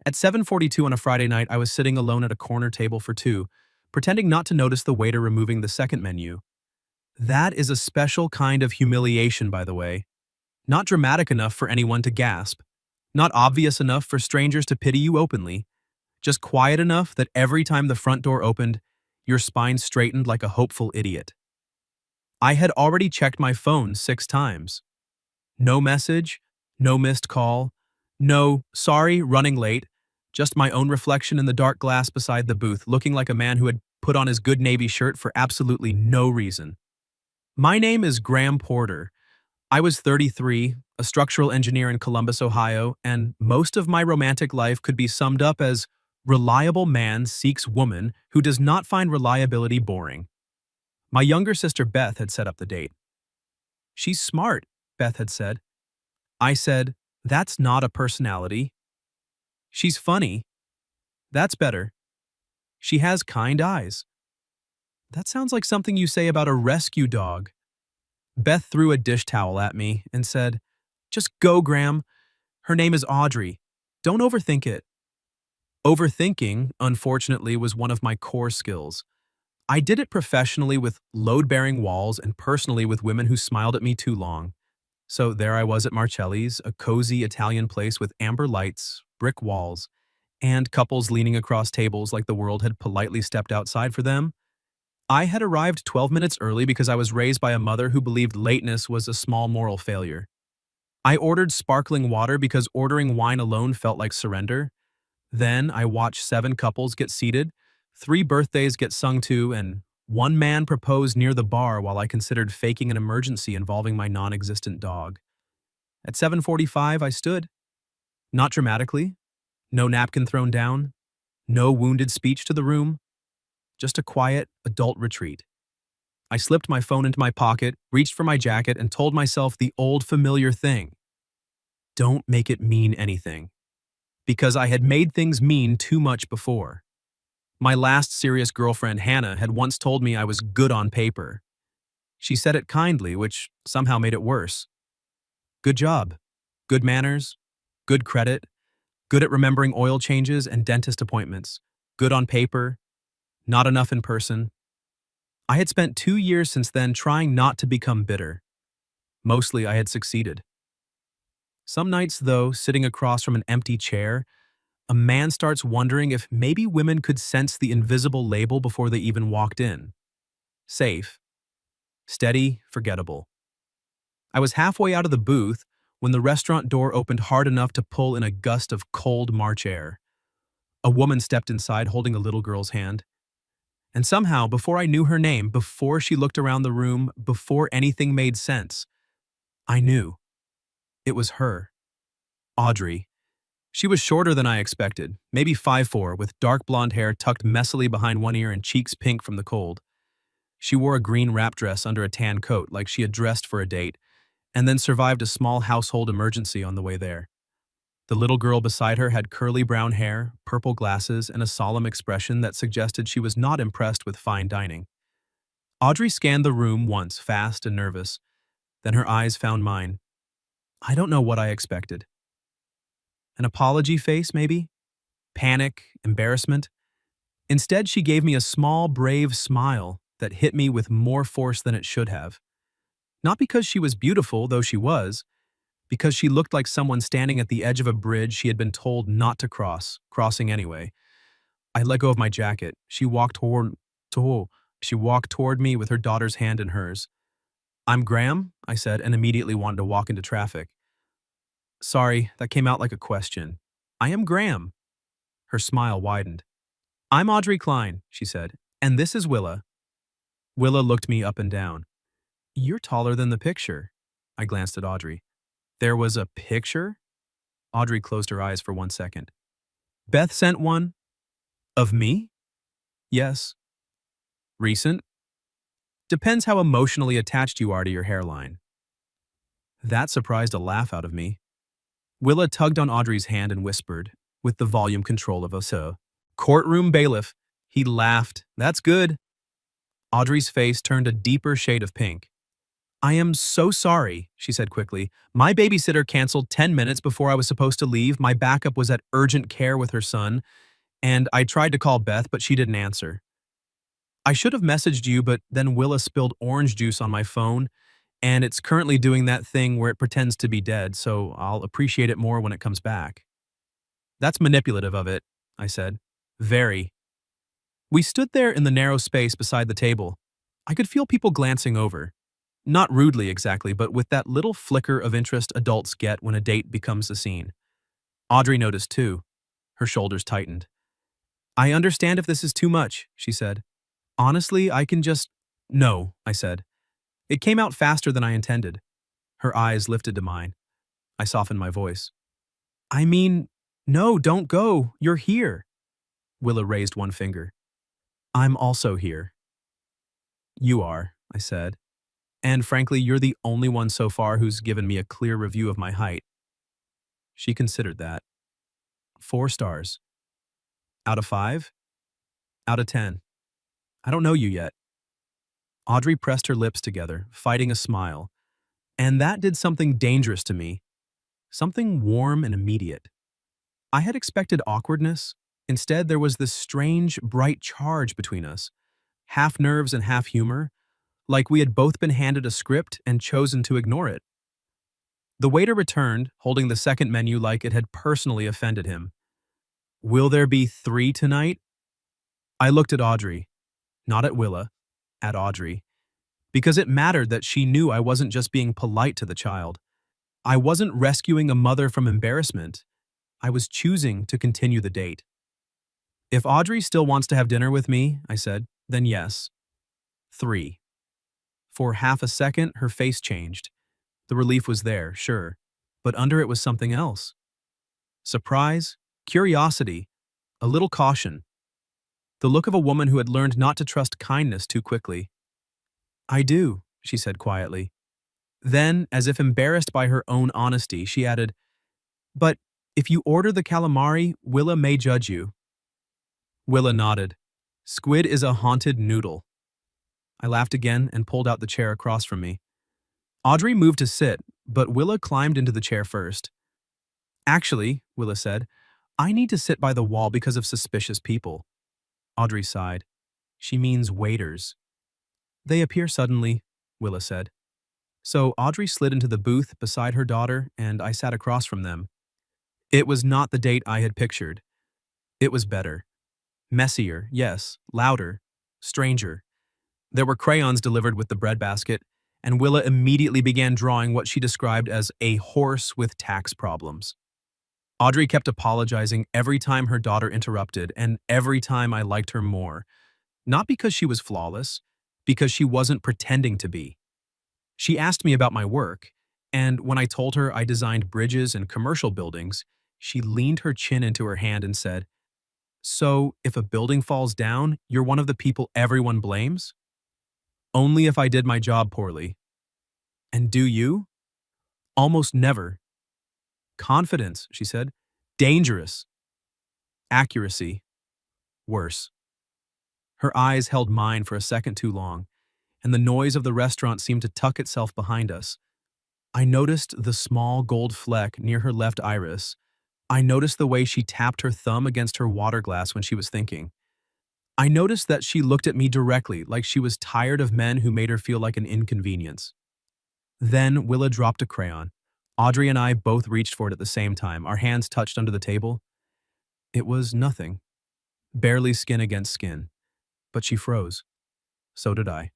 At 7:42 on a Friday night, I was sitting alone at a corner table for two, pretending not to notice the waiter removing the second menu. That is a special kind of humiliation, by the way. Not dramatic enough for anyone to gasp. Not obvious enough for strangers to pity you openly. Just quiet enough that every time the front door opened, your spine straightened like a hopeful idiot. I had already checked my phone 6 times. No message, no missed call, no, sorry, running late, just my own reflection in the dark glass beside the booth, looking like a man who had put on his good Navy shirt for absolutely no reason. My name is Graham Porter. I was 33, a structural engineer in Columbus, Ohio, and most of my romantic life could be summed up as reliable man seeks woman who does not find reliability boring. My younger sister Beth had set up the date. She's smart, Beth had said. I said, that's not a personality. She's funny. That's better. She has kind eyes. That sounds like something you say about a rescue dog. Beth threw a dish towel at me and said, just go, Graham. Her name is Audrey. Don't overthink it. Overthinking, unfortunately, was one of my core skills. I did it professionally with load-bearing walls and personally with women who smiled at me too long. So there I was at Marcelli's, a cozy Italian place with amber lights, brick walls, and couples leaning across tables like the world had politely stepped outside for them. I had arrived 12 minutes early because I was raised by a mother who believed lateness was a small moral failure. I ordered sparkling water because ordering wine alone felt like surrender. Then I watched 7 couples get seated, 3 birthdays get sung to, and one man proposed near the bar while I considered faking an emergency involving my non-existent dog. At 7:45, I stood. Not dramatically. No napkin thrown down. No wounded speech to the room. Just a quiet, adult retreat. I slipped my phone into my pocket, reached for my jacket, and told myself the old familiar thing. Don't make it mean anything. Because I had made things mean too much before. My last serious girlfriend, Hannah, had once told me I was good on paper. She said it kindly, which somehow made it worse. Good job. Good manners. Good credit. Good at remembering oil changes and dentist appointments. Good on paper. Not enough in person. I had spent 2 years since then trying not to become bitter. Mostly I had succeeded. Some nights, though, sitting across from an empty chair, a man starts wondering if maybe women could sense the invisible label before they even walked in. Safe. Steady, forgettable. I was halfway out of the booth when the restaurant door opened hard enough to pull in a gust of cold March air. A woman stepped inside holding a little girl's hand. And somehow, before I knew her name, before she looked around the room, before anything made sense, I knew. It was her. Audrey. She was shorter than I expected, maybe 5'4", with dark blonde hair tucked messily behind one ear and cheeks pink from the cold. She wore a green wrap dress under a tan coat like she had dressed for a date, and then survived a small household emergency on the way there. The little girl beside her had curly brown hair, purple glasses, and a solemn expression that suggested she was not impressed with fine dining. Audrey scanned the room once, fast and nervous. Then her eyes found mine. I don't know what I expected. An apology face, maybe? Panic, embarrassment? Instead, she gave me a small, brave smile that hit me with more force than it should have. Not because she was beautiful, though she was, because she looked like someone standing at the edge of a bridge she had been told not to cross, crossing anyway. I let go of my jacket. She walked toward me with her daughter's hand in hers. I'm Graham, I said, and immediately wanted to walk into traffic. Sorry, that came out like a question. I am Graham. Her smile widened. I'm Audrey Klein, she said, and this is Willa. Willa looked me up and down. You're taller than the picture. I glanced at Audrey. There was a picture? Audrey closed her eyes for 1 second. Beth sent one? Of me? Yes. Recent? Depends how emotionally attached you are to your hairline. That surprised a laugh out of me. Willa tugged on Audrey's hand and whispered, with the volume control of a courtroom bailiff. He laughed. That's good. Audrey's face turned a deeper shade of pink. I am so sorry, she said quickly. My babysitter canceled 10 minutes before I was supposed to leave. My backup was at urgent care with her son, and I tried to call Beth, but she didn't answer. I should have messaged you, but then Willa spilled orange juice on my phone, and it's currently doing that thing where it pretends to be dead, so I'll appreciate it more when it comes back. That's manipulative of it, I said. Very. We stood there in the narrow space beside the table. I could feel people glancing over. Not rudely exactly, but with that little flicker of interest adults get when a date becomes a scene. Audrey noticed too. Her shoulders tightened. I understand if this is too much, she said. Honestly, I can just… No, I said. It came out faster than I intended. Her eyes lifted to mine. I softened my voice. I mean, no, don't go. You're here. Willa raised one finger. I'm also here. You are, I said. And frankly, you're the only one so far who's given me a clear review of my height. She considered that. 4 stars. Out of 5? Out of 10. I don't know you yet. Audrey pressed her lips together, fighting a smile. And that did something dangerous to me. Something warm and immediate. I had expected awkwardness. Instead, there was this strange, bright charge between us. Half nerves and half humor, like we had both been handed a script and chosen to ignore it. The waiter returned, holding the second menu like it had personally offended him. Will there be 3 tonight? I looked at Audrey. Not at Willa, at Audrey. Because it mattered that she knew I wasn't just being polite to the child. I wasn't rescuing a mother from embarrassment. I was choosing to continue the date. If Audrey still wants to have dinner with me, I said, then yes. 3. For half a second, her face changed. The relief was there, sure, but under it was something else. Surprise, curiosity, a little caution. The look of a woman who had learned not to trust kindness too quickly. I do, she said quietly. Then, as if embarrassed by her own honesty, she added, but if you order the calamari, Willa may judge you. Willa nodded. Squid is a haunted noodle. I laughed again and pulled out the chair across from me. Audrey moved to sit, but Willa climbed into the chair first. Actually, Willa said, I need to sit by the wall because of suspicious people. Audrey sighed. She means waiters. They appear suddenly, Willa said. So Audrey slid into the booth beside her daughter, and I sat across from them. It was not the date I had pictured. It was better. Messier, yes, louder, stranger. There were crayons delivered with the breadbasket, and Willa immediately began drawing what she described as a horse with tax problems. Audrey kept apologizing every time her daughter interrupted, and every time I liked her more. Not because she was flawless, because she wasn't pretending to be. She asked me about my work, and when I told her I designed bridges and commercial buildings, she leaned her chin into her hand and said, So, if a building falls down, you're one of the people everyone blames? Only if I did my job poorly. And do you? Almost never. Confidence, she said. Dangerous. Accuracy. Worse. Her eyes held mine for a second too long, and the noise of the restaurant seemed to tuck itself behind us. I noticed the small gold fleck near her left iris. I noticed the way she tapped her thumb against her water glass when she was thinking. I noticed that she looked at me directly, like she was tired of men who made her feel like an inconvenience. Then Willa dropped a crayon. Audrey and I both reached for it at the same time. Our hands touched under the table. It was nothing. Barely skin against skin. But she froze. So did I.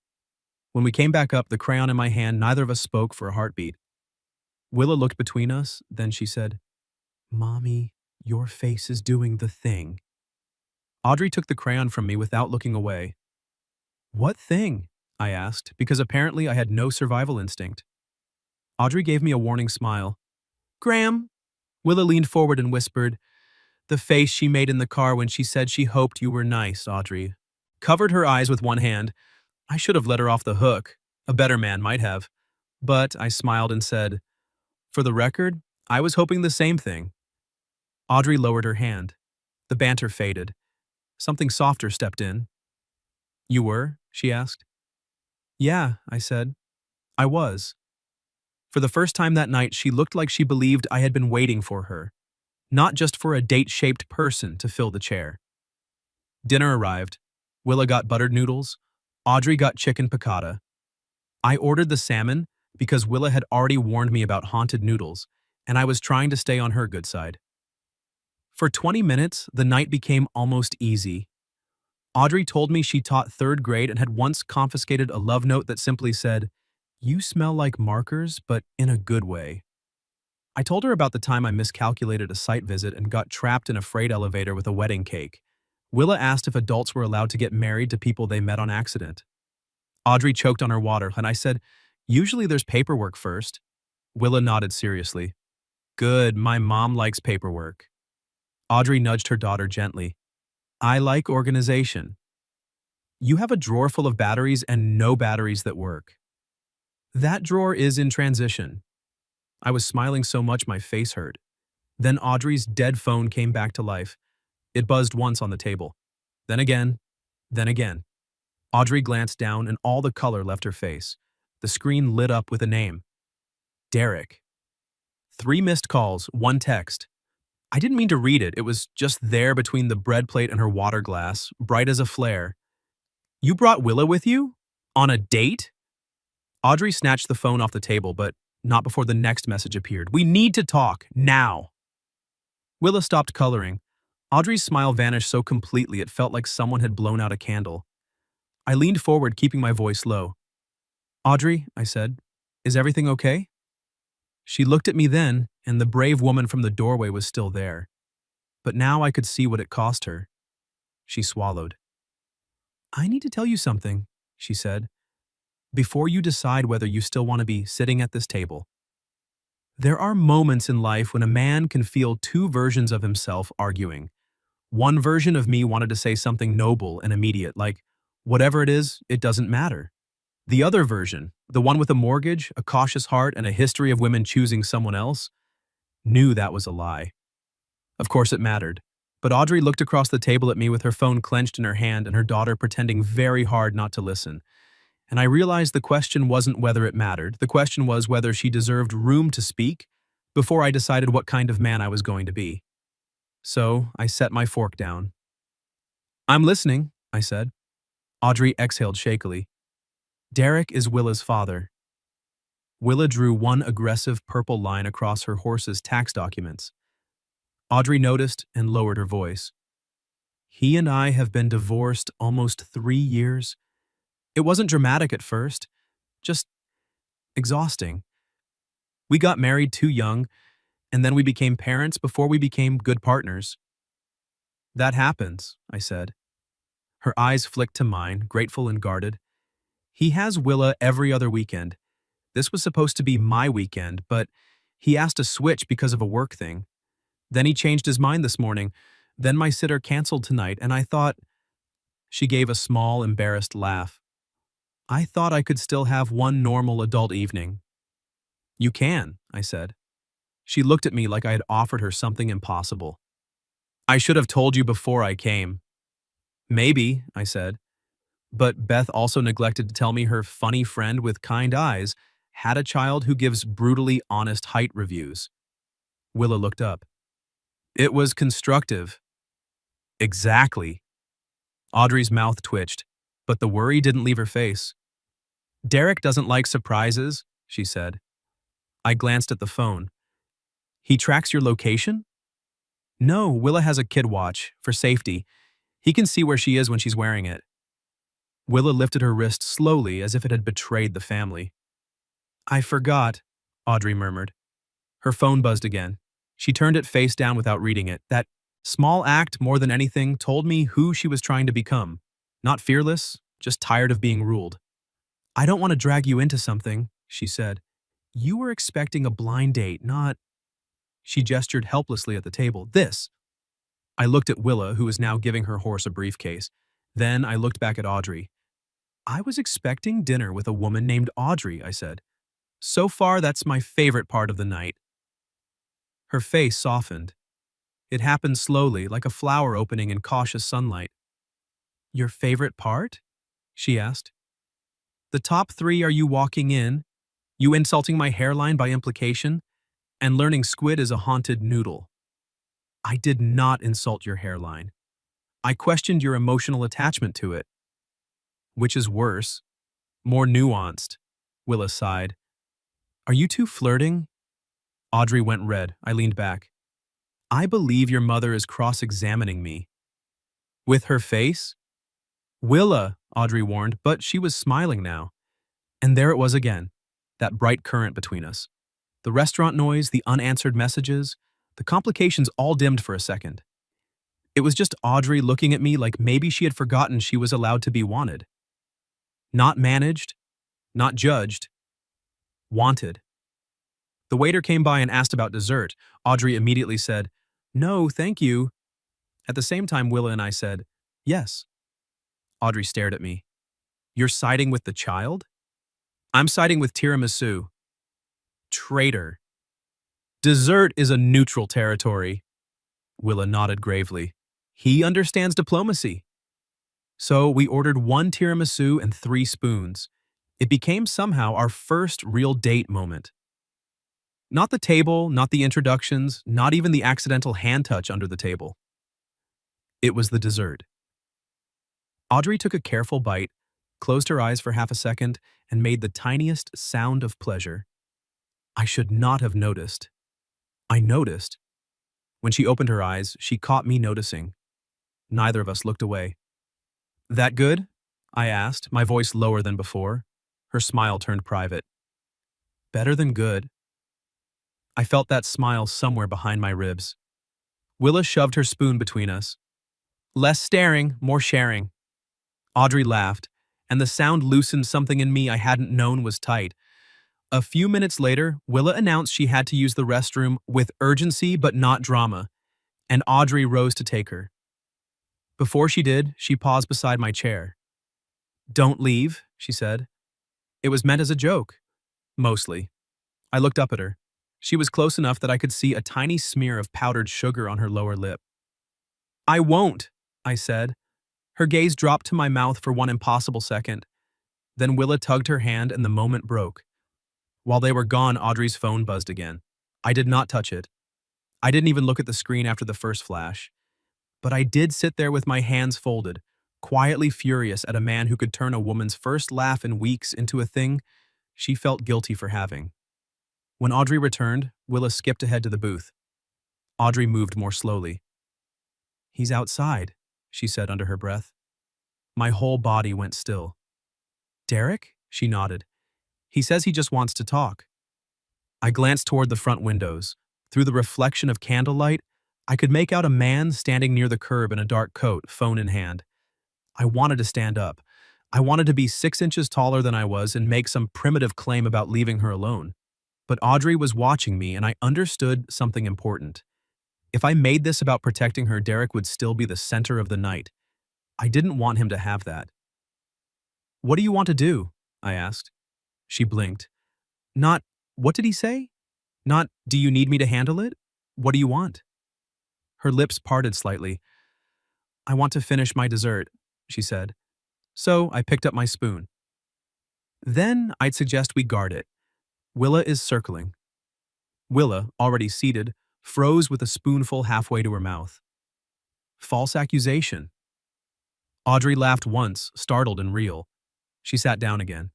When we came back up, the crayon in my hand, neither of us spoke for a heartbeat. Willa looked between us, then she said, Mommy, your face is doing the thing. Audrey took the crayon from me without looking away. What thing? I asked, because apparently I had no survival instinct. Audrey gave me a warning smile. Graham! Willa leaned forward and whispered, the face she made in the car when she said she hoped you were nice, Audrey. Covered her eyes with one hand. I should have let her off the hook. A better man might have. But I smiled and said, for the record, I was hoping the same thing. Audrey lowered her hand. The banter faded. Something softer stepped in. You were? She asked. Yeah, I said. I was. For the first time that night, she looked like she believed I had been waiting for her, not just for a date-shaped person to fill the chair. Dinner arrived. Willa got buttered noodles. Audrey got chicken piccata. I ordered the salmon because Willa had already warned me about haunted noodles, and I was trying to stay on her good side. For 20 minutes, the night became almost easy. Audrey told me she taught third grade and had once confiscated a love note that simply said, "You smell like markers, but in a good way." I told her about the time I miscalculated a site visit and got trapped in a freight elevator with a wedding cake. Willa asked if adults were allowed to get married to people they met on accident. Audrey choked on her water, and I said, "Usually there's paperwork first." Willa nodded seriously. "Good, my mom likes paperwork." Audrey nudged her daughter gently. "I like organization. You have a drawer full of batteries and no batteries that work." "That drawer is in transition." I was smiling so much my face hurt. Then Audrey's dead phone came back to life. It buzzed once on the table. Then again. Then again. Audrey glanced down and all the color left her face. The screen lit up with a name. Derek. 3 missed calls, 1 text. I didn't mean to read it. It was just there between the bread plate and her water glass, bright as a flare. "You brought Willa with you? On a date?" Audrey snatched the phone off the table, but not before the next message appeared. "We need to talk, now." Willa stopped coloring. Audrey's smile vanished so completely it felt like someone had blown out a candle. I leaned forward, keeping my voice low. "Audrey," I said, "is everything okay?" She looked at me then, and the brave woman from the doorway was still there. But now I could see what it cost her. She swallowed. "I need to tell you something," she said, "before you decide whether you still want to be sitting at this table. There are moments in life when a man can feel 2 versions of himself arguing. One version of me wanted to say something noble and immediate, like, 'Whatever it is, it doesn't matter.' The other version, the one with a mortgage, a cautious heart, and a history of women choosing someone else, knew that was a lie. Of course it mattered. But Audrey looked across the table at me with her phone clenched in her hand and her daughter pretending very hard not to listen. And I realized the question wasn't whether it mattered. The question was whether she deserved room to speak before I decided what kind of man I was going to be. So I set my fork down. "I'm listening," I said. Audrey exhaled shakily. "Derek is Willa's father." Willa drew one aggressive purple line across her horse's tax documents. Audrey noticed and lowered her voice. "He and I have been divorced almost 3 years. It wasn't dramatic at first, just exhausting. We got married too young, and then we became parents before we became good partners." "That happens," I said. Her eyes flicked to mine, grateful and guarded. "He has Willa every other weekend. This was supposed to be my weekend, but he asked to switch because of a work thing. Then he changed his mind this morning. Then my sitter canceled tonight, and I thought—" She gave a small, embarrassed laugh. "I thought I could still have one normal adult evening." "You can," I said. She looked at me like I had offered her something impossible. "I should have told you before I came." "Maybe," I said. But Beth also neglected to tell me her funny friend with kind eyes had a child who gives brutally honest height reviews. Willa looked up. "It was constructive." "Exactly." Audrey's mouth twitched, but the worry didn't leave her face. "Derek doesn't like surprises," she said. I glanced at the phone. "He tracks your location?" "No, Willa has a kid watch, for safety. He can see where she is when she's wearing it." Willa lifted her wrist slowly as if it had betrayed the family. "I forgot," Audrey murmured. Her phone buzzed again. She turned it face down without reading it. That small act, more than anything, told me who she was trying to become. Not fearless, just tired of being ruled. "I don't want to drag you into something," she said. "You were expecting a blind date, not—" She gestured helplessly at the table. "This." I looked at Willa, who was now giving her horse a briefcase. Then I looked back at Audrey. "I was expecting dinner with a woman named Audrey," I said. "So far, that's my favorite part of the night." Her face softened. It happened slowly, like a flower opening in cautious sunlight. "Your favorite part?" she asked. "The top 3 are you walking in, You insulting my hairline by implication? And learning squid is a haunted noodle. I did not insult your hairline. I questioned your emotional attachment to it. Which is worse, more nuanced. Willa sighed. Are you two flirting? Audrey went red. I leaned back. I believe your mother is cross-examining me. With her face? Willa, Audrey warned, but she was smiling now. And there it was again, that bright current between us. The restaurant noise, the unanswered messages, the complications all dimmed for a second. It was just Audrey looking at me like maybe she had forgotten she was allowed to be wanted. Not managed, not judged, wanted. The waiter came by and asked about dessert. Audrey immediately said, "No, thank you." At the same time, Willa and I said, "Yes." Audrey stared at me. You're siding with the child? I'm siding with tiramisu. Traitor. Dessert is a neutral territory. Willa nodded gravely. He understands diplomacy. So we ordered 1 tiramisu and 3 spoons. It became somehow our first real date moment. Not the table, not the introductions, not even the accidental hand touch under the table. It was the dessert. Audrey took a careful bite, closed her eyes for half a second, and made the tiniest sound of pleasure. I should not have noticed. I noticed. When she opened her eyes, she caught me noticing. Neither of us looked away. That good? I asked, my voice lower than before. Her smile turned private. Better than good. I felt that smile somewhere behind my ribs. Willa shoved her spoon between us. Less staring, more sharing. Audrey laughed, and the sound loosened something in me I hadn't known was tight. A few minutes later, Willa announced she had to use the restroom with urgency but not drama, and Audrey rose to take her. Before she did, she paused beside my chair. Don't leave, she said. It was meant as a joke. Mostly. I looked up at her. She was close enough that I could see a tiny smear of powdered sugar on her lower lip. I won't, I said. Her gaze dropped to my mouth for one impossible second. Then Willa tugged her hand and the moment broke. While they were gone, Audrey's phone buzzed again. I did not touch it. I didn't even look at the screen after the first flash. But I did sit there with my hands folded, quietly furious at a man who could turn a woman's first laugh in weeks into a thing she felt guilty for having. When Audrey returned, Willa skipped ahead to the booth. Audrey moved more slowly. He's outside, she said under her breath. My whole body went still. Derek? She nodded. He says he just wants to talk. I glanced toward the front windows. Through the reflection of candlelight, I could make out a man standing near the curb in a dark coat, phone in hand. I wanted to stand up. I wanted to be 6 inches taller than I was and make some primitive claim about leaving her alone. But Audrey was watching me and I understood something important. If I made this about protecting her, Derek would still be the center of the night. I didn't want him to have that. What do you want to do? I asked. She blinked. Not, what did he say? Not, do you need me to handle it? What do you want? Her lips parted slightly. I want to finish my dessert, she said. So I picked up my spoon. Then I'd suggest we guard it. Willa is circling. Willa, already seated, froze with a spoonful halfway to her mouth. False accusation. Audrey laughed once, startled and real. She sat down again.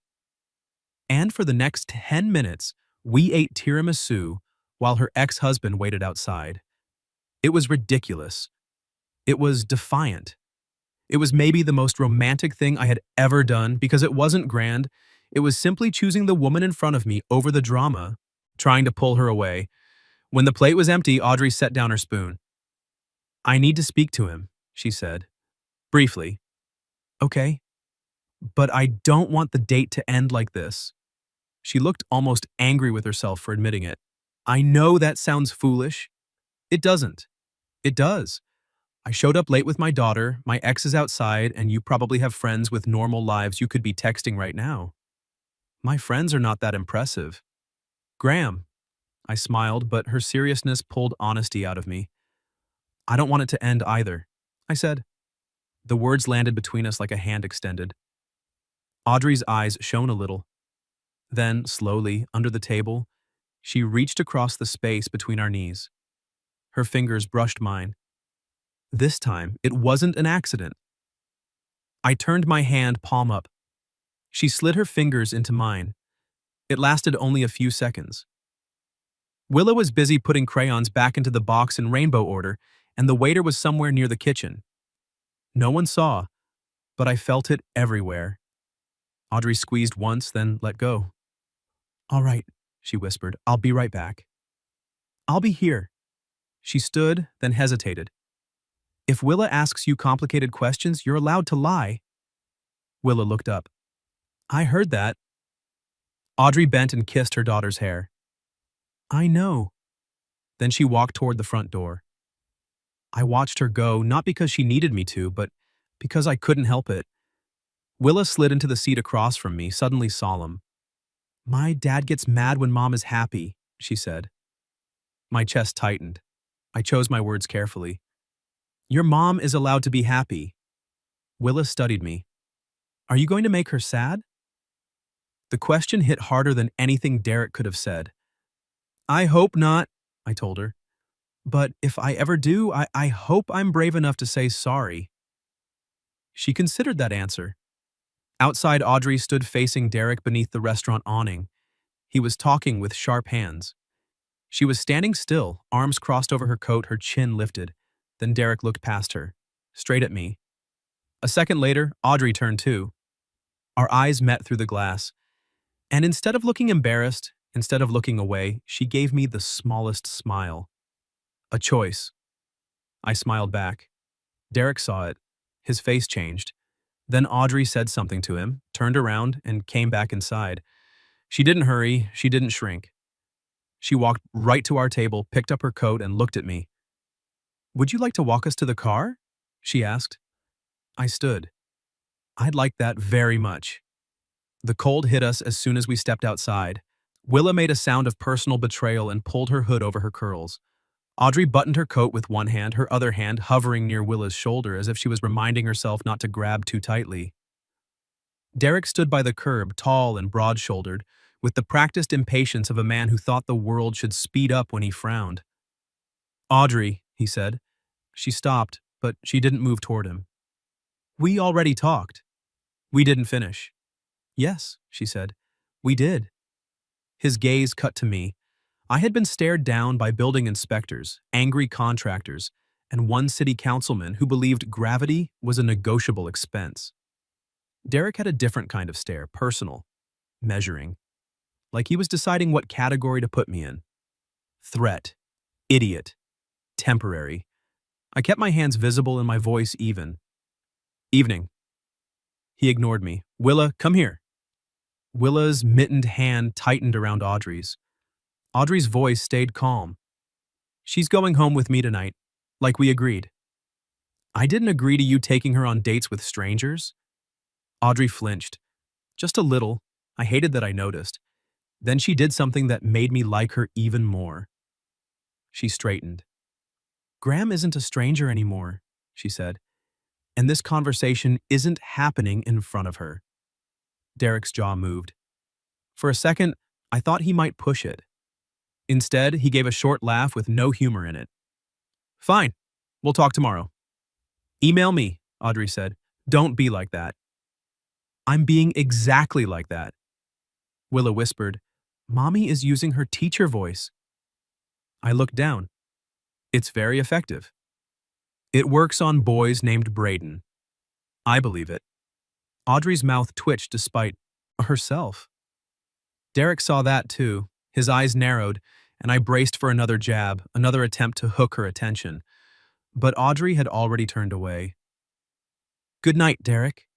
And for the next 10 minutes, we ate tiramisu while her ex-husband waited outside. It was ridiculous. It was defiant. It was maybe the most romantic thing I had ever done because it wasn't grand. It was simply choosing the woman in front of me over the drama, trying to pull her away. When the plate was empty, Audrey set down her spoon. I need to speak to him, she said. Briefly. Okay. But I don't want the date to end like this. She looked almost angry with herself for admitting it. I know that sounds foolish. It doesn't. It does. I showed up late with my daughter, my ex is outside, and you probably have friends with normal lives you could be texting right now. My friends are not that impressive. Graham. I smiled, but her seriousness pulled honesty out of me. I don't want it to end either, I said. The words landed between us like a hand extended. Audrey's eyes shone a little. Then, slowly, under the table, she reached across the space between our knees. Her fingers brushed mine. This time, it wasn't an accident. I turned my hand palm up. She slid her fingers into mine. It lasted only a few seconds. Willa was busy putting crayons back into the box in rainbow order, and the waiter was somewhere near the kitchen. No one saw, but I felt it everywhere. Audrey squeezed once, then let go. "All right," she whispered. "I'll be right back." "I'll be here." She stood, then hesitated. "If Willa asks you complicated questions, you're allowed to lie." Willa looked up. "I heard that." Audrey bent and kissed her daughter's hair. "I know." Then she walked toward the front door. I watched her go, not because she needed me to, but because I couldn't help it. Willa slid into the seat across from me, suddenly solemn. "My dad gets mad when Mom is happy," she said. My chest tightened. I chose my words carefully. "Your mom is allowed to be happy." Willa studied me. "Are you going to make her sad?" The question hit harder than anything Derek could have said. "I hope not," I told her. "But if I ever do, I hope I'm brave enough to say sorry." She considered that answer. Outside, Audrey stood facing Derek beneath the restaurant awning. He was talking with sharp hands. She was standing still, arms crossed over her coat, her chin lifted. Then Derek looked past her, straight at me. A second later, Audrey turned too. Our eyes met through the glass. And instead of looking embarrassed, instead of looking away, she gave me the smallest smile. A choice. I smiled back. Derek saw it. His face changed. Then Audrey said something to him, turned around, and came back inside. She didn't hurry, she didn't shrink. She walked right to our table, picked up her coat, and looked at me. "Would you like to walk us to the car?" she asked. I stood. "I'd like that very much." The cold hit us as soon as we stepped outside. Willa made a sound of personal betrayal and pulled her hood over her curls. Audrey buttoned her coat with one hand, her other hand hovering near Willa's shoulder as if she was reminding herself not to grab too tightly. Derek stood by the curb, tall and broad-shouldered, with the practiced impatience of a man who thought the world should speed up when he frowned. "Audrey," he said. She stopped, but she didn't move toward him. "We already talked." "We didn't finish." "Yes," she said. "We did." His gaze cut to me. I had been stared down by building inspectors, angry contractors, and one city councilman who believed gravity was a negotiable expense. Derek had a different kind of stare, personal, measuring, like he was deciding what category to put me in. Threat, idiot, temporary. I kept my hands visible and my voice even. "Evening." He ignored me. "Willa, come here." Willa's mittened hand tightened around Audrey's. Audrey's voice stayed calm. "She's going home with me tonight, like we agreed." "I didn't agree to you taking her on dates with strangers." Audrey flinched. Just a little. I hated that I noticed. Then she did something that made me like her even more. She straightened. "Graham isn't a stranger anymore," she said. "And this conversation isn't happening in front of her." Derek's jaw moved. For a second, I thought he might push it. Instead, he gave a short laugh with no humor in it. "Fine. We'll talk tomorrow." "Email me," Audrey said. "Don't be like that." "I'm being exactly like that." Willa whispered, "Mommy is using her teacher voice." I looked down. "It's very effective. It works on boys named Braden." I believe it. Audrey's mouth twitched despite herself. Derek saw that too. His eyes narrowed, and I braced for another jab, another attempt to hook her attention. But Audrey had already turned away. "Good night, Derek."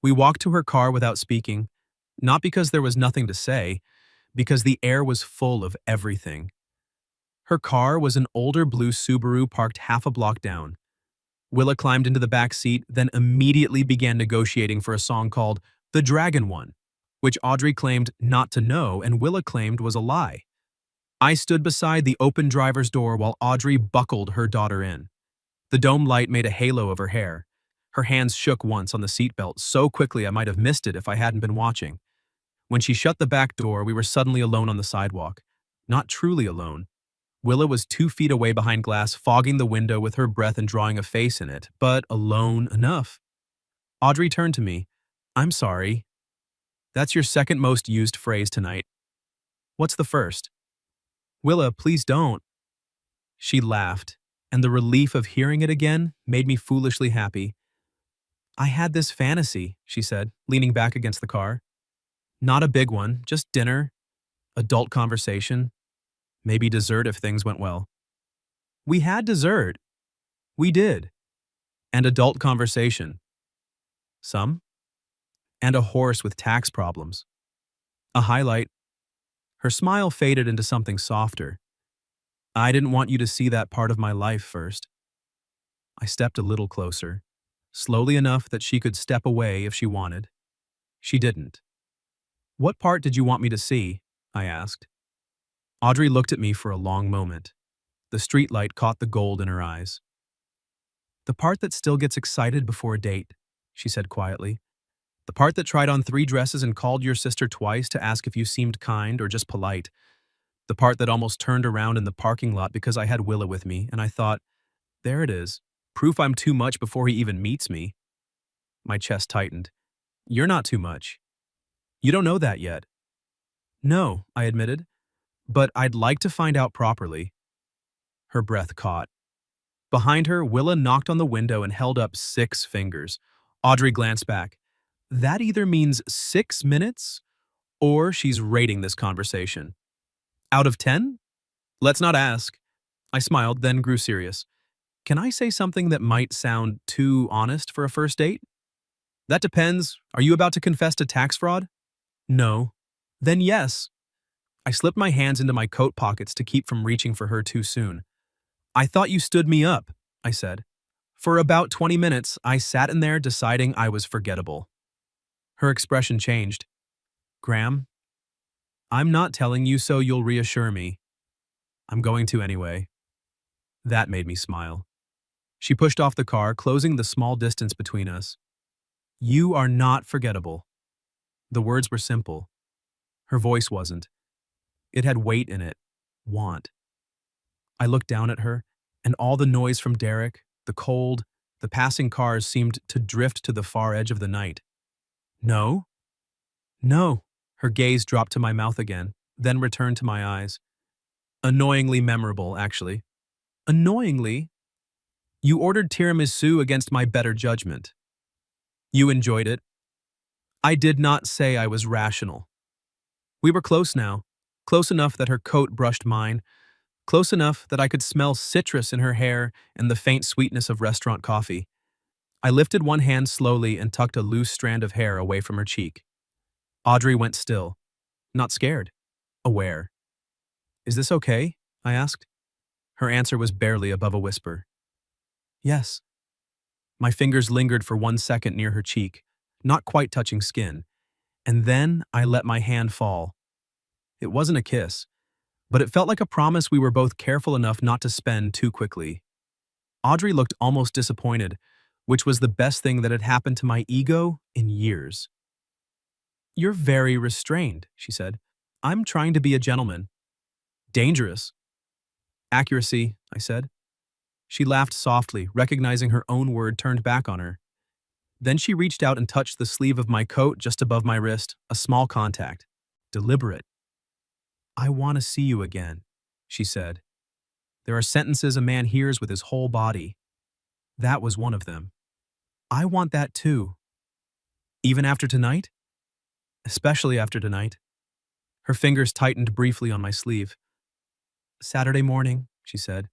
We walked to her car without speaking, not because there was nothing to say, because the air was full of everything. Her car was an older blue Subaru parked half a block down. Willa climbed into the back seat, then immediately began negotiating for a song called "The Dragon One," which Audrey claimed not to know and Willa claimed was a lie. I stood beside the open driver's door while Audrey buckled her daughter in. The dome light made a halo of her hair. Her hands shook once on the seatbelt so quickly I might have missed it if I hadn't been watching. When she shut the back door, we were suddenly alone on the sidewalk. Not truly alone. Willa was 2 feet away behind glass, fogging the window with her breath and drawing a face in it, but alone enough. Audrey turned to me. I'm sorry. That's your second most used phrase tonight. What's the first? Willa, please don't. She laughed, and the relief of hearing it again made me foolishly happy. I had this fantasy, she said, leaning back against the car. Not a big one, just dinner, adult conversation, maybe dessert if things went well. We had dessert. We did. And adult conversation. Some. And a horse with tax problems. A highlight. Her smile faded into something softer. I didn't want you to see that part of my life first. I stepped a little closer, slowly enough that she could step away if she wanted. She didn't. What part did you want me to see? I asked. Audrey looked at me for a long moment. The streetlight caught the gold in her eyes. The part that still gets excited before a date, she said quietly. The part that tried on 3 dresses and called your sister twice to ask if you seemed kind or just polite. The part that almost turned around in the parking lot because I had Willa with me, and I thought, there it is. Proof I'm too much before he even meets me. My chest tightened. You're not too much. You don't know that yet. No, I admitted, but I'd like to find out properly. Her breath caught. Behind her, Willa knocked on the window and held up 6 fingers. Audrey glanced back. That either means 6 minutes or she's rating this conversation. Out of 10? Let's not ask. I smiled, then grew serious. Can I say something that might sound too honest for a first date? That depends. Are you about to confess to tax fraud? No. Then yes. I slipped my hands into my coat pockets to keep from reaching for her too soon. I thought you stood me up, I said. For about 20 minutes, I sat in there deciding I was forgettable. Her expression changed. Graham, I'm not telling you so you'll reassure me. I'm going to anyway. That made me smile. She pushed off the car, closing the small distance between us. You are not forgettable. The words were simple. Her voice wasn't. It had weight in it. Want. I looked down at her, and all the noise from Derek, the cold, the passing cars seemed to drift to the far edge of the night. No? No. Her gaze dropped to my mouth again, then returned to my eyes. Annoyingly memorable, actually. Annoyingly? You ordered tiramisu against my better judgment. You enjoyed it. I did not say I was rational. We were close now, close enough that her coat brushed mine, close enough that I could smell citrus in her hair and the faint sweetness of restaurant coffee. I lifted one hand slowly and tucked a loose strand of hair away from her cheek. Audrey went still, not scared, aware. Is this okay? I asked. Her answer was barely above a whisper. Yes. My fingers lingered for 1 second near her cheek, not quite touching skin, and then I let my hand fall. It wasn't a kiss, but it felt like a promise we were both careful enough not to spend too quickly. Audrey looked almost disappointed, which was the best thing that had happened to my ego in years. You're very restrained, she said. I'm trying to be a gentleman. Dangerous. Accuracy, I said. She laughed softly, recognizing her own word turned back on her. Then she reached out and touched the sleeve of my coat just above my wrist, a small contact. Deliberate. I want to see you again, she said. There are sentences a man hears with his whole body. That was one of them. I want that too. Even after tonight? Especially after tonight. Her fingers tightened briefly on my sleeve. Saturday morning, she said.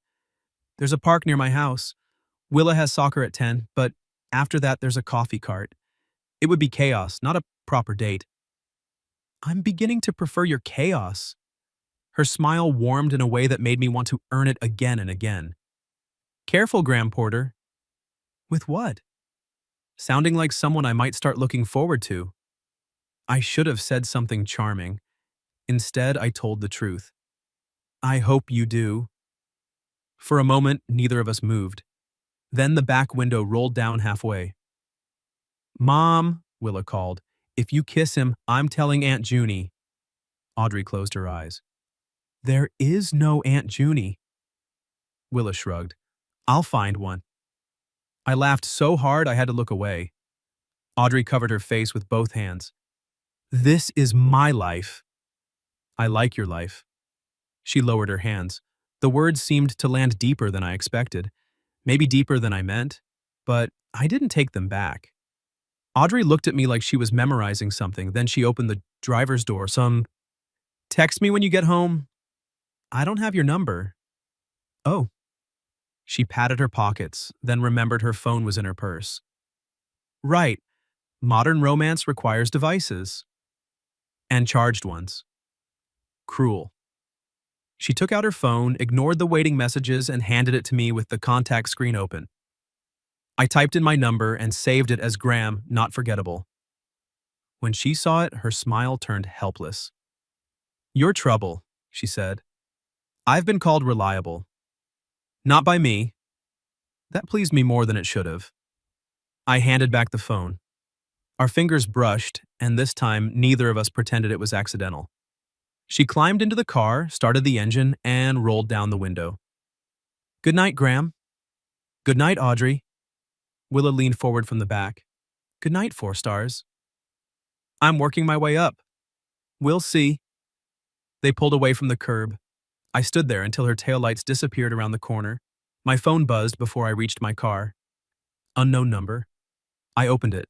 There's a park near my house. Willa has soccer at 10, but after that there's a coffee cart. It would be chaos, not a proper date. I'm beginning to prefer your chaos. Her smile warmed in a way that made me want to earn it again and again. Careful, Graham Porter. With what? Sounding like someone I might start looking forward to. I should have said something charming. Instead, I told the truth. I hope you do. For a moment, neither of us moved. Then the back window rolled down halfway. Mom, Willa called. If you kiss him, I'm telling Aunt Junie. Audrey closed her eyes. There is no Aunt Junie. Willa shrugged. I'll find one. I laughed so hard I had to look away. Audrey covered her face with both hands. This is my life. I like your life. She lowered her hands. The words seemed to land deeper than I expected, maybe deeper than I meant, but I didn't take them back. Audrey looked at me like she was memorizing something, then she opened the driver's door. Text me when you get home. I don't have your number. Oh. She patted her pockets, then remembered her phone was in her purse. Right. Modern romance requires devices. And charged ones. Cruel. She took out her phone, ignored the waiting messages, and handed it to me with the contact screen open. I typed in my number and saved it as Graham, not forgettable. When she saw it, her smile turned helpless. Your trouble, she said. I've been called reliable. Not by me. That pleased me more than it should have. I handed back the phone. Our fingers brushed, and this time neither of us pretended it was accidental. She climbed into the car, started the engine, and rolled down the window. Good night, Graham. Good night, Audrey. Willa leaned forward from the back. Good night, 4 stars. I'm working my way up. We'll see. They pulled away from the curb. I stood there until her taillights disappeared around the corner. My phone buzzed before I reached my car. Unknown number. I opened it.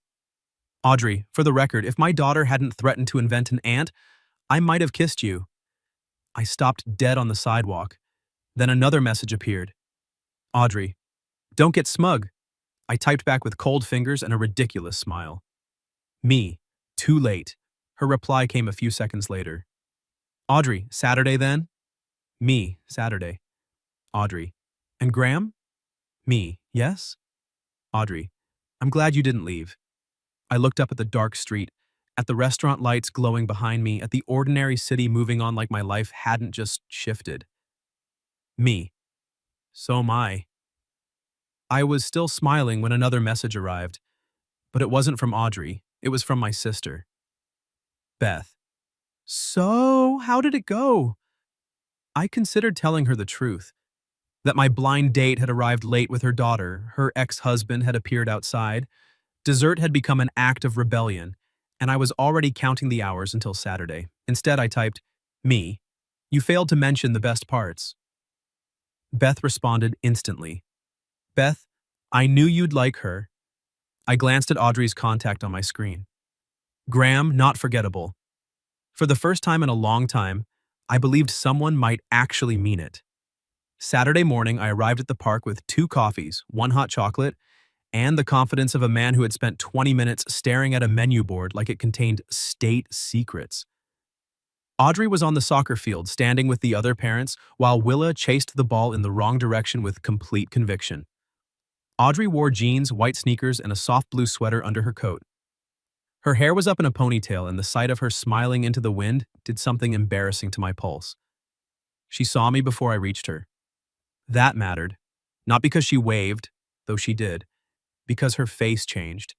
Audrey, for the record, if my daughter hadn't threatened to invent an aunt, I might have kissed you. I stopped dead on the sidewalk. Then another message appeared. Audrey, don't get smug. I typed back with cold fingers and a ridiculous smile. Me, too late. Her reply came a few seconds later. Audrey, Saturday then? Me, Saturday. Audrey, and Graham? Me, yes? Audrey, I'm glad you didn't leave. I looked up at the dark street, at the restaurant lights glowing behind me, at the ordinary city moving on like my life hadn't just shifted. Me. So am I. I was still smiling when another message arrived, but it wasn't from Audrey, it was from my sister. Beth. So, how did it go? I considered telling her the truth, that my blind date had arrived late with her daughter, her ex-husband had appeared outside, dessert had become an act of rebellion, and I was already counting the hours until Saturday. Instead, I typed, me. You failed to mention the best parts. Beth responded instantly. Beth, I knew you'd like her. I glanced at Audrey's contact on my screen. Graham, not forgettable. For the first time in a long time, I believed someone might actually mean it. Saturday morning, I arrived at the park with 2 coffees, 1 hot chocolate, and the confidence of a man who had spent 20 minutes staring at a menu board like it contained state secrets. Audrey was on the soccer field, standing with the other parents, while Willa chased the ball in the wrong direction with complete conviction. Audrey wore jeans, white sneakers, and a soft blue sweater under her coat. Her hair was up in a ponytail, and the sight of her smiling into the wind did something embarrassing to my pulse. She saw me before I reached her. That mattered, not because she waved, though she did, because her face changed.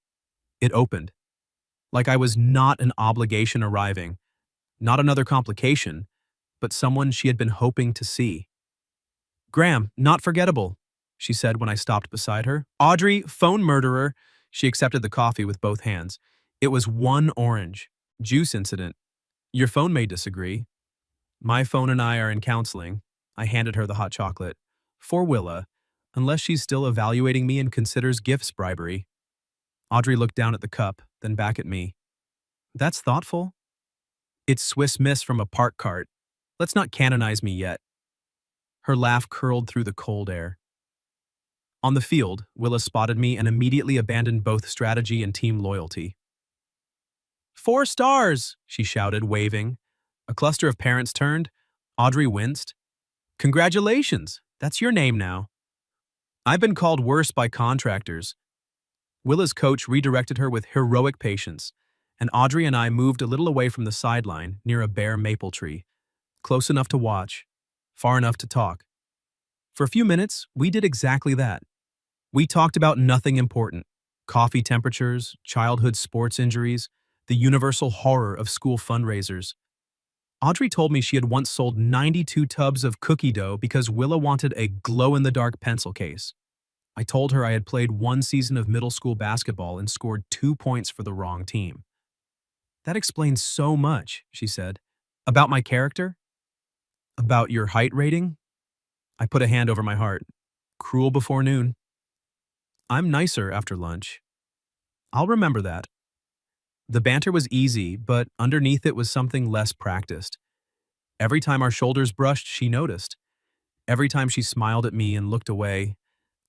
It opened. Like I was not an obligation arriving, not another complication, but someone she had been hoping to see. Graham, not forgettable, she said when I stopped beside her. Audrey, phone murderer. She accepted the coffee with both hands. It was 1 orange. Juice incident. Your phone may disagree. My phone and I are in counseling. I handed her the hot chocolate. For Willa, unless she's still evaluating me and considers gifts bribery. Audrey looked down at the cup, then back at me. That's thoughtful. It's Swiss Miss from a park cart. Let's not canonize me yet. Her laugh curled through the cold air. On the field, Willa spotted me and immediately abandoned both strategy and team loyalty. 4 stars, she shouted, waving. A cluster of parents turned. Audrey winced. Congratulations, that's your name now. I've been called worse by contractors. Willa's coach redirected her with heroic patience, and Audrey and I moved a little away from the sideline near a bare maple tree, close enough to watch, far enough to talk. For a few minutes, we did exactly that. We talked about nothing important, coffee temperatures, childhood sports injuries, the universal horror of school fundraisers. Audrey told me she had once sold 92 tubs of cookie dough because Willa wanted a glow-in-the-dark pencil case. I told her I had played one season of middle school basketball and scored 2 points for the wrong team. That explains so much, she said. About my character? About your height rating? I put a hand over my heart. Cruel before noon. I'm nicer after lunch. I'll remember that. The banter was easy, but underneath it was something less practiced. Every time our shoulders brushed, she noticed. Every time she smiled at me and looked away,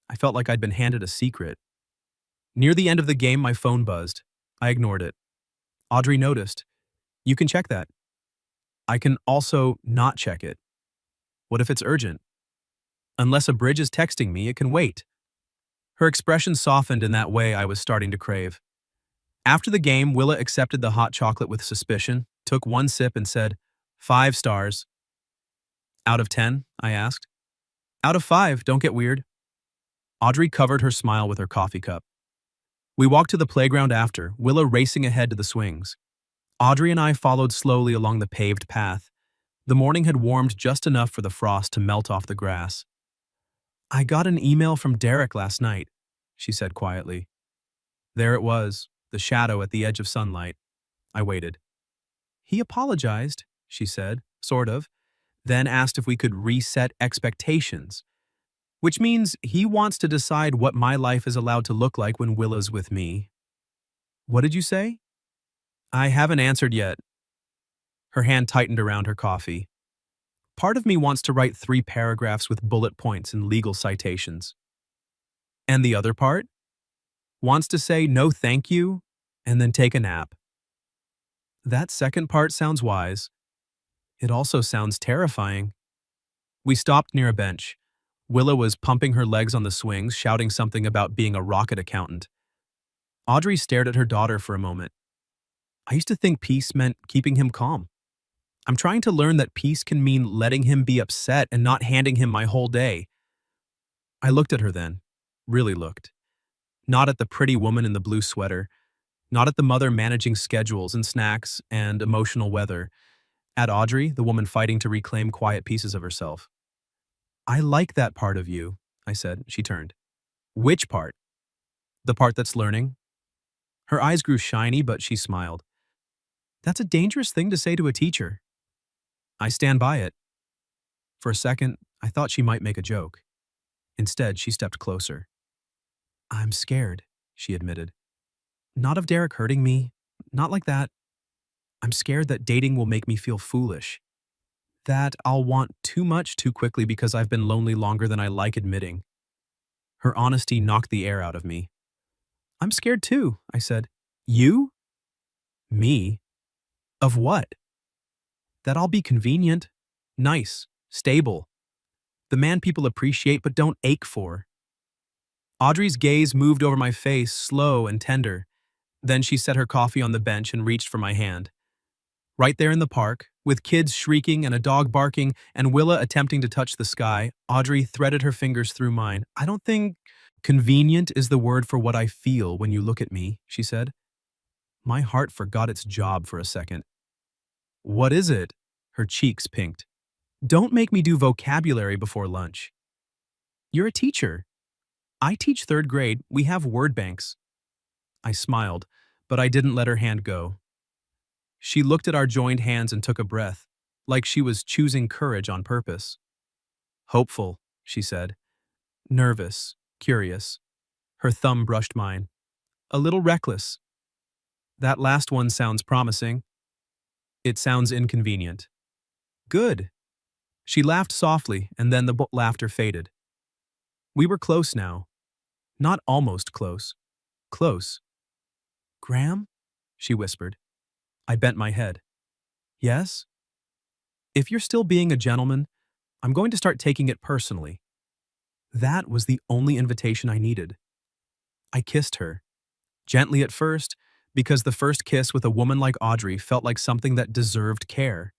I felt like I'd been handed a secret. Near the end of the game, my phone buzzed. I ignored it. Audrey noticed. You can check that. I can also not check it. What if it's urgent? Unless a bridge is texting me, it can wait. Her expression softened in that way I was starting to crave. After the game, Willa accepted the hot chocolate with suspicion, took one sip and said, 5 stars. Out of 10? I asked. Out of 5, don't get weird. Audrey covered her smile with her coffee cup. We walked to the playground after, Willa racing ahead to the swings. Audrey and I followed slowly along the paved path. The morning had warmed just enough for the frost to melt off the grass. I got an email from Derek last night, she said quietly. There it was, the shadow at the edge of sunlight. I waited. He apologized, she said, sort of, then asked if we could reset expectations, which means he wants to decide what my life is allowed to look like when Willa's with me. What did you say? I haven't answered yet. Her hand tightened around her coffee. Part of me wants to write 3 paragraphs with bullet points and legal citations. And the other part? Wants to say no thank you and then take a nap. That second part sounds wise. It also sounds terrifying. We stopped near a bench. Willa was pumping her legs on the swings, shouting something about being a rocket accountant. Audrey stared at her daughter for a moment. I used to think peace meant keeping him calm. I'm trying to learn that peace can mean letting him be upset and not handing him my whole day. I looked at her then, really looked. Not at the pretty woman in the blue sweater, not at the mother managing schedules and snacks and emotional weather, at Audrey, the woman fighting to reclaim quiet pieces of herself. I like that part of you, I said. She turned. Which part? The part that's learning? Her eyes grew shiny, but she smiled. That's a dangerous thing to say to a teacher. I stand by it. For a second, I thought she might make a joke. Instead, she stepped closer. I'm scared, she admitted. Not of Derek hurting me, not like that. I'm scared that dating will make me feel foolish. That I'll want too much too quickly because I've been lonely longer than I like admitting. Her honesty knocked the air out of me. I'm scared too, I said. You? Me? Of what? That I'll be convenient, nice, stable. The man people appreciate but don't ache for. Audrey's gaze moved over my face, slow and tender. Then she set her coffee on the bench and reached for my hand. Right there in the park, with kids shrieking and a dog barking and Willa attempting to touch the sky, Audrey threaded her fingers through mine. I don't think convenient is the word for what I feel when you look at me, she said. My heart forgot its job for a second. What is it? Her cheeks pinked. Don't make me do vocabulary before lunch. You're a teacher. I teach 3rd grade. We have word banks. I smiled, but I didn't let her hand go. She looked at our joined hands and took a breath, like she was choosing courage on purpose. Hopeful, she said. Nervous, curious. Her thumb brushed mine. A little reckless. That last one sounds promising. It sounds inconvenient. Good. She laughed softly, and then the laughter faded. We were close now. Not almost close. Close. Graham? She whispered. I bent my head. Yes? If you're still being a gentleman, I'm going to start taking it personally. That was the only invitation I needed. I kissed her. Gently at first, because the first kiss with a woman like Audrey felt like something that deserved care.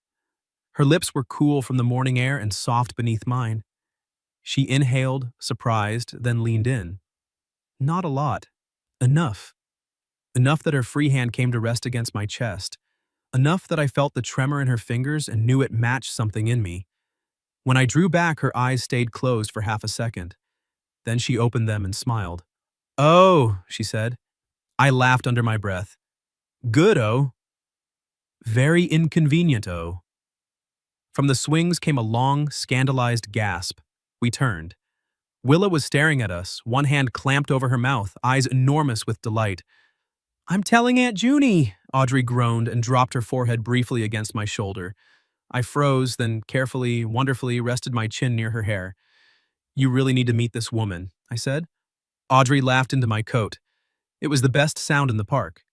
Her lips were cool from the morning air and soft beneath mine. She inhaled, surprised, then leaned in. Not a lot. Enough. enough that her free hand came to rest against my chest, enough that I felt the tremor in her fingers and knew it matched something in me. When I drew back, her eyes stayed closed for half a second. Then she opened them and smiled. "Oh," she said. I laughed under my breath. "Good, oh. Very inconvenient, oh." From the swings came a long, scandalized gasp. We turned. Willa was staring at us, one hand clamped over her mouth, eyes enormous with delight. "I'm telling Aunt Junie," Audrey groaned and dropped her forehead briefly against my shoulder. I froze, then carefully, wonderfully rested my chin near her hair. "You really need to meet this woman," I said. Audrey laughed into my coat. It was the best sound in the park.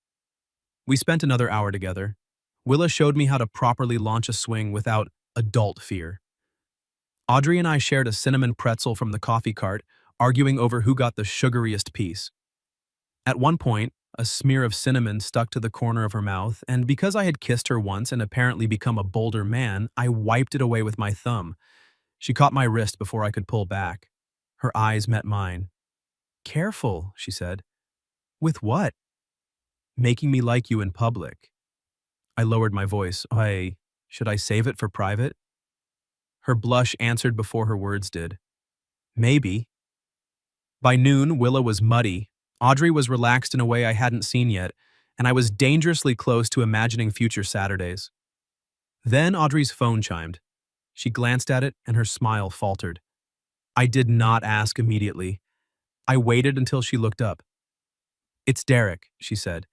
We spent another hour together. Willa showed me how to properly launch a swing without adult fear. Audrey and I shared a cinnamon pretzel from the coffee cart, arguing over who got the sugariest piece. At one point, a smear of cinnamon stuck to the corner of her mouth, and because I had kissed her once and apparently become a bolder man, I wiped it away with my thumb. She caught my wrist before I could pull back. Her eyes met mine. "Careful," she said. "With what?" "Making me like you in public." I lowered my voice. Should I save it for private?" Her blush answered before her words did. "Maybe." By noon, Willa was muddy. Audrey was relaxed in a way I hadn't seen yet, and I was dangerously close to imagining future Saturdays. Then Audrey's phone chimed. She glanced at it, and her smile faltered. I did not ask immediately. I waited until she looked up. "It's Derek," she said.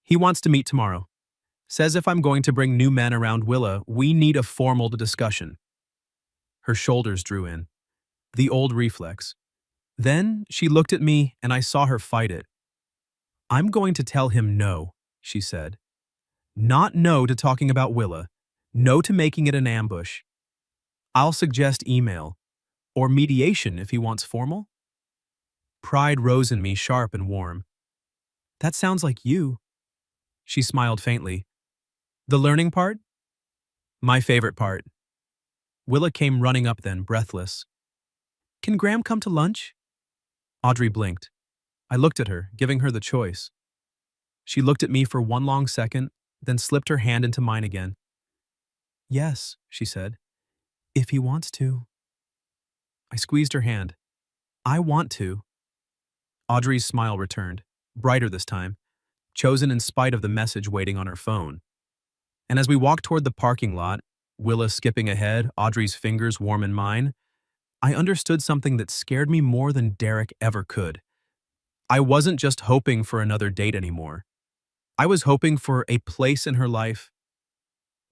"He wants to meet tomorrow. Says if I'm going to bring new men around Willa, we need a formal discussion." Her shoulders drew in. The old reflex. Then she looked at me, and I saw her fight it. "I'm going to tell him no," she said. "Not no to talking about Willa. No to making it an ambush. I'll suggest email. Or mediation if he wants formal." Pride rose in me, sharp and warm. "That sounds like you." She smiled faintly. "The learning part?" "My favorite part." Willa came running up then, breathless. "Can Graham come to lunch?" Audrey blinked. I looked at her, giving her the choice. She looked at me for one long second, then slipped her hand into mine again. "Yes," she said, "if he wants to." I squeezed her hand. "I want to." Audrey's smile returned, brighter this time, chosen in spite of the message waiting on her phone. And as we walked toward the parking lot, Willa skipping ahead, Audrey's fingers warm in mine, I understood something that scared me more than Derek ever could. I wasn't just hoping for another date anymore. I was hoping for a place in her life.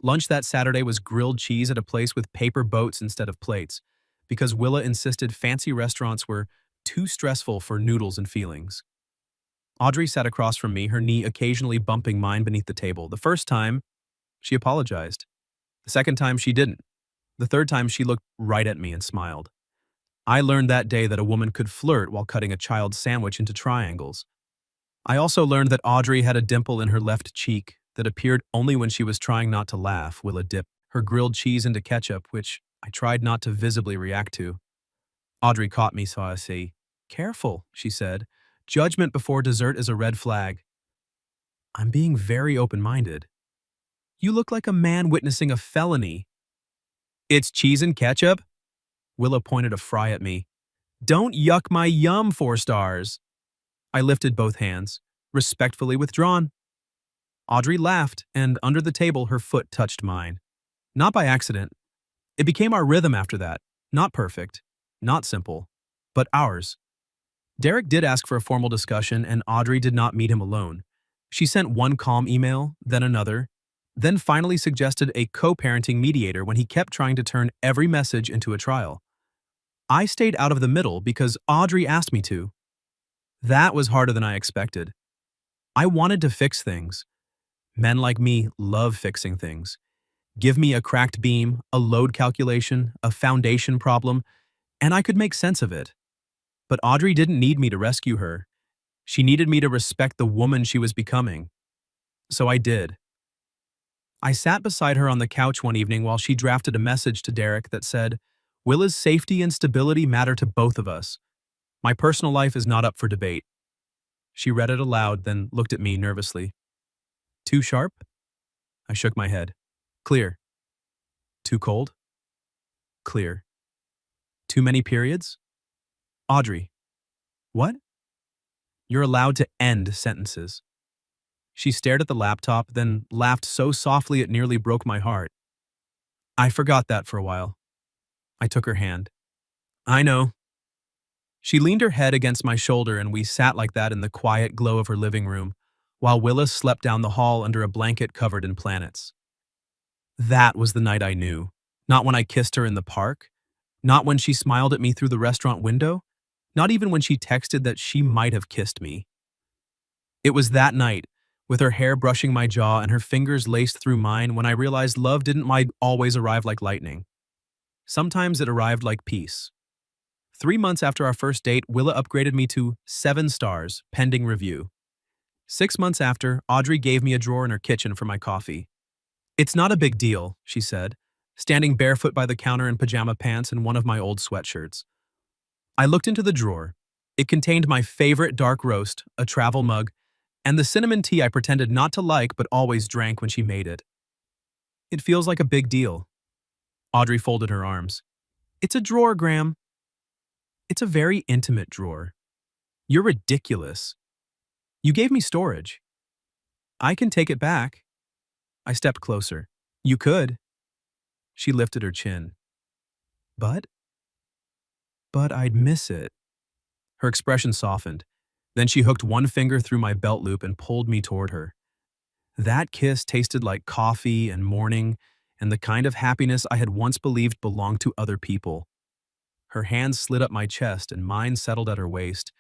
Lunch that Saturday was grilled cheese at a place with paper boats instead of plates, because Willa insisted fancy restaurants were too stressful for noodles and feelings. Audrey sat across from me, her knee occasionally bumping mine beneath the table. The first time, she apologized. The second time, she didn't. The third time, she looked right at me and smiled. I learned that day that a woman could flirt while cutting a child's sandwich into triangles. I also learned that Audrey had a dimple in her left cheek that appeared only when she was trying not to laugh. Willa dipped her grilled cheese into ketchup, which I tried not to visibly react to. Audrey caught me, so I say, "Careful," she said. "Judgment before dessert is a red flag." "I'm being very open-minded." "You look like a man witnessing a felony." "It's cheese and ketchup?" Willa pointed a fry at me. "Don't yuck my yum, 4 stars." I lifted both hands, respectfully withdrawn. Audrey laughed, and under the table her foot touched mine. Not by accident. It became our rhythm after that. Not perfect, not simple, but ours. Derek did ask for a formal discussion, and Audrey did not meet him alone. She sent one calm email, then another, then finally suggested a co-parenting mediator when he kept trying to turn every message into a trial. I stayed out of the middle because Audrey asked me to. That was harder than I expected. I wanted to fix things. Men like me love fixing things. Give me a cracked beam, a load calculation, a foundation problem, and I could make sense of it. But Audrey didn't need me to rescue her. She needed me to respect the woman she was becoming. So I did. I sat beside her on the couch one evening while she drafted a message to Derek that said, "Willa's safety and stability matter to both of us. My personal life is not up for debate." She read it aloud, then looked at me nervously. Too sharp? I shook my head. Clear. Too cold? Clear. Too many periods? Audrey. What? You're allowed to end sentences. She stared at the laptop, then laughed so softly it nearly broke my heart. I forgot that for a while. I took her hand. I know. She leaned her head against my shoulder and we sat like that in the quiet glow of her living room, while Willis slept down the hall under a blanket covered in planets. That was the night I knew. Not when I kissed her in the park, not when she smiled at me through the restaurant window, not even when she texted that she might have kissed me. It was that night, with her hair brushing my jaw and her fingers laced through mine, when I realized love didn't always arrive like lightning. Sometimes it arrived like peace. 3 months after our first date, Willa upgraded me to 7 stars, pending review. 6 months after, Audrey gave me a drawer in her kitchen for my coffee. It's not a big deal, she said, standing barefoot by the counter in pajama pants and one of my old sweatshirts. I looked into the drawer. It contained my favorite dark roast, a travel mug, and the cinnamon tea I pretended not to like but always drank when she made it. It feels like a big deal. Audrey folded her arms. It's a drawer, Graham. It's a very intimate drawer. You're ridiculous. You gave me storage. I can take it back. I stepped closer. You could. She lifted her chin. But? But I'd miss it. Her expression softened. Then she hooked one finger through my belt loop and pulled me toward her. That kiss tasted like coffee and morning and the kind of happiness I had once believed belonged to other people. Her hands slid up my chest and mine settled at her waist,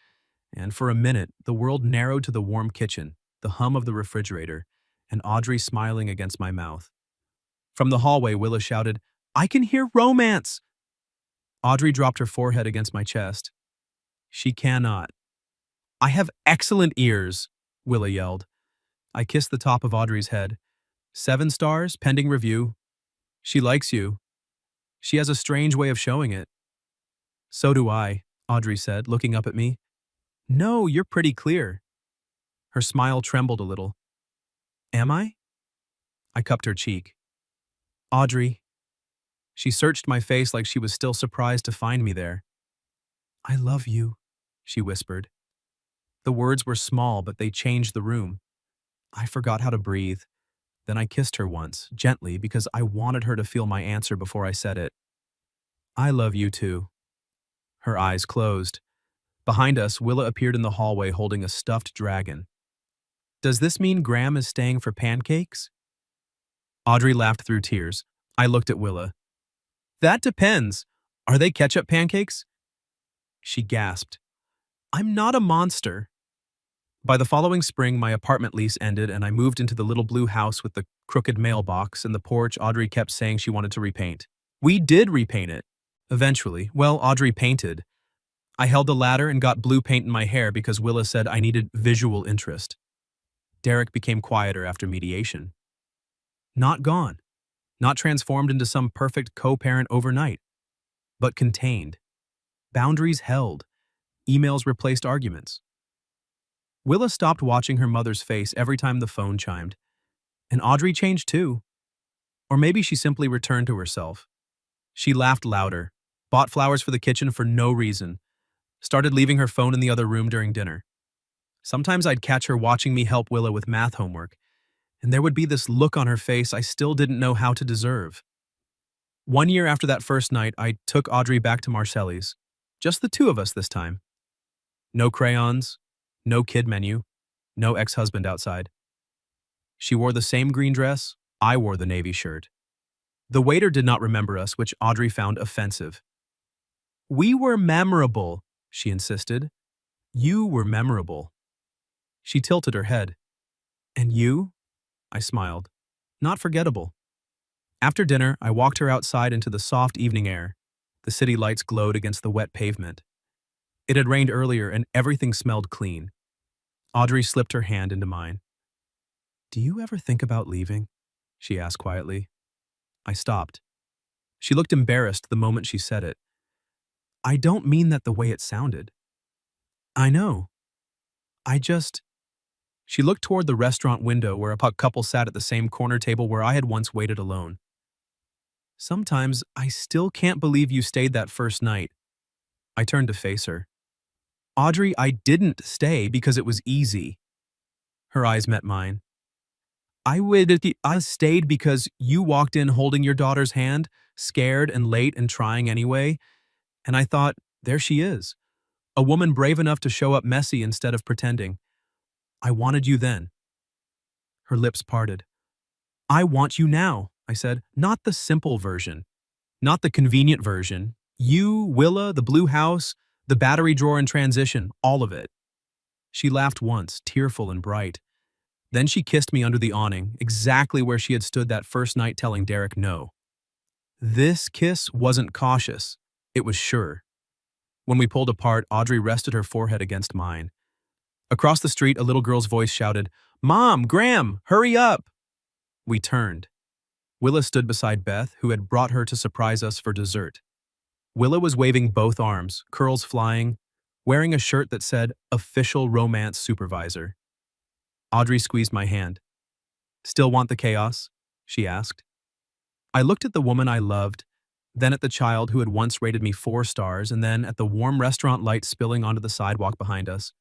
and for a minute the world narrowed to the warm kitchen, the hum of the refrigerator, and Audrey smiling against my mouth. From the hallway, Willa shouted, I can hear romance! Audrey dropped her forehead against my chest. She cannot. I have excellent ears, Willa yelled. I kissed the top of Audrey's head. 7 stars, pending review. She likes you. She has a strange way of showing it. So do I, Audrey said, looking up at me. No, you're pretty clear. Her smile trembled a little. Am I? I cupped her cheek. Audrey. She searched my face like she was still surprised to find me there. I love you, she whispered. The words were small, but they changed the room. I forgot how to breathe. Then I kissed her once, gently, because I wanted her to feel my answer before I said it. I love you too. Her eyes closed. Behind us, Willa appeared in the hallway holding a stuffed dragon. Does this mean Graham is staying for pancakes? Audrey laughed through tears. I looked at Willa. That depends. Are they ketchup pancakes? She gasped. I'm not a monster. By the following spring, my apartment lease ended and I moved into the little blue house with the crooked mailbox and the porch Audrey kept saying she wanted to repaint. We did repaint it. Eventually. Well, Audrey painted. I held the ladder and got blue paint in my hair because Willa said I needed visual interest. Derek became quieter after mediation. Not gone. Not transformed into some perfect co-parent overnight. But contained. Boundaries held. Emails replaced arguments. Willa stopped watching her mother's face every time the phone chimed. And Audrey changed too. Or maybe she simply returned to herself. She laughed louder, bought flowers for the kitchen for no reason, started leaving her phone in the other room during dinner. Sometimes I'd catch her watching me help Willa with math homework, and there would be this look on her face I still didn't know how to deserve. 1 year after that first night, I took Audrey back to Marcelli's. Just the two of us this time. No crayons, no kid menu, no ex-husband outside. She wore the same green dress, I wore the navy shirt. The waiter did not remember us, which Audrey found offensive. We were memorable, she insisted. You were memorable. She tilted her head. And you? I smiled. Not forgettable. After dinner, I walked her outside into the soft evening air. The city lights glowed against the wet pavement. It had rained earlier and everything smelled clean. Audrey slipped her hand into mine. Do you ever think about leaving? She asked quietly. I stopped. She looked embarrassed the moment she said it. I don't mean that the way it sounded. I know. I just... She looked toward the restaurant window where a couple sat at the same corner table where I had once waited alone. Sometimes I still can't believe you stayed that first night. I turned to face her. Audrey, I didn't stay because it was easy. Her eyes met mine. I stayed because you walked in holding your daughter's hand, scared and late and trying anyway, and I thought, there she is. A woman brave enough to show up messy instead of pretending. I wanted you then. Her lips parted. I want you now, I said, not the simple version, not the convenient version. You, Willa, the blue house, the battery drawer in transition, all of it. She laughed once, tearful and bright. Then she kissed me under the awning, exactly where she had stood that first night telling Derek no. This kiss wasn't cautious. It was sure. When we pulled apart, Audrey rested her forehead against mine. Across the street, a little girl's voice shouted, Mom, Graham, hurry up! We turned. Willa stood beside Beth, who had brought her to surprise us for dessert. Willa was waving both arms, curls flying, wearing a shirt that said, Official Romance Supervisor. Audrey squeezed my hand. Still want the chaos? She asked. I looked at the woman I loved, then at the child who had once rated me 4 stars, and then at the warm restaurant light spilling onto the sidewalk behind us.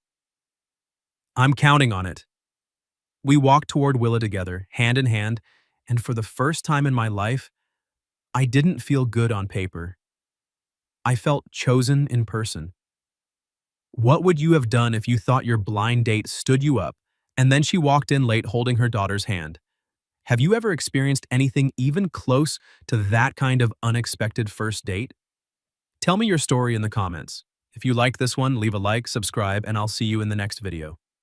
I'm counting on it. We walked toward Willa together, hand in hand, and for the first time in my life, I didn't feel good on paper. I felt chosen in person. What would you have done if you thought your blind date stood you up, and then she walked in late holding her daughter's hand? Have you ever experienced anything even close to that kind of unexpected first date? Tell me your story in the comments. If you liked this one, leave a like, subscribe, and I'll see you in the next video.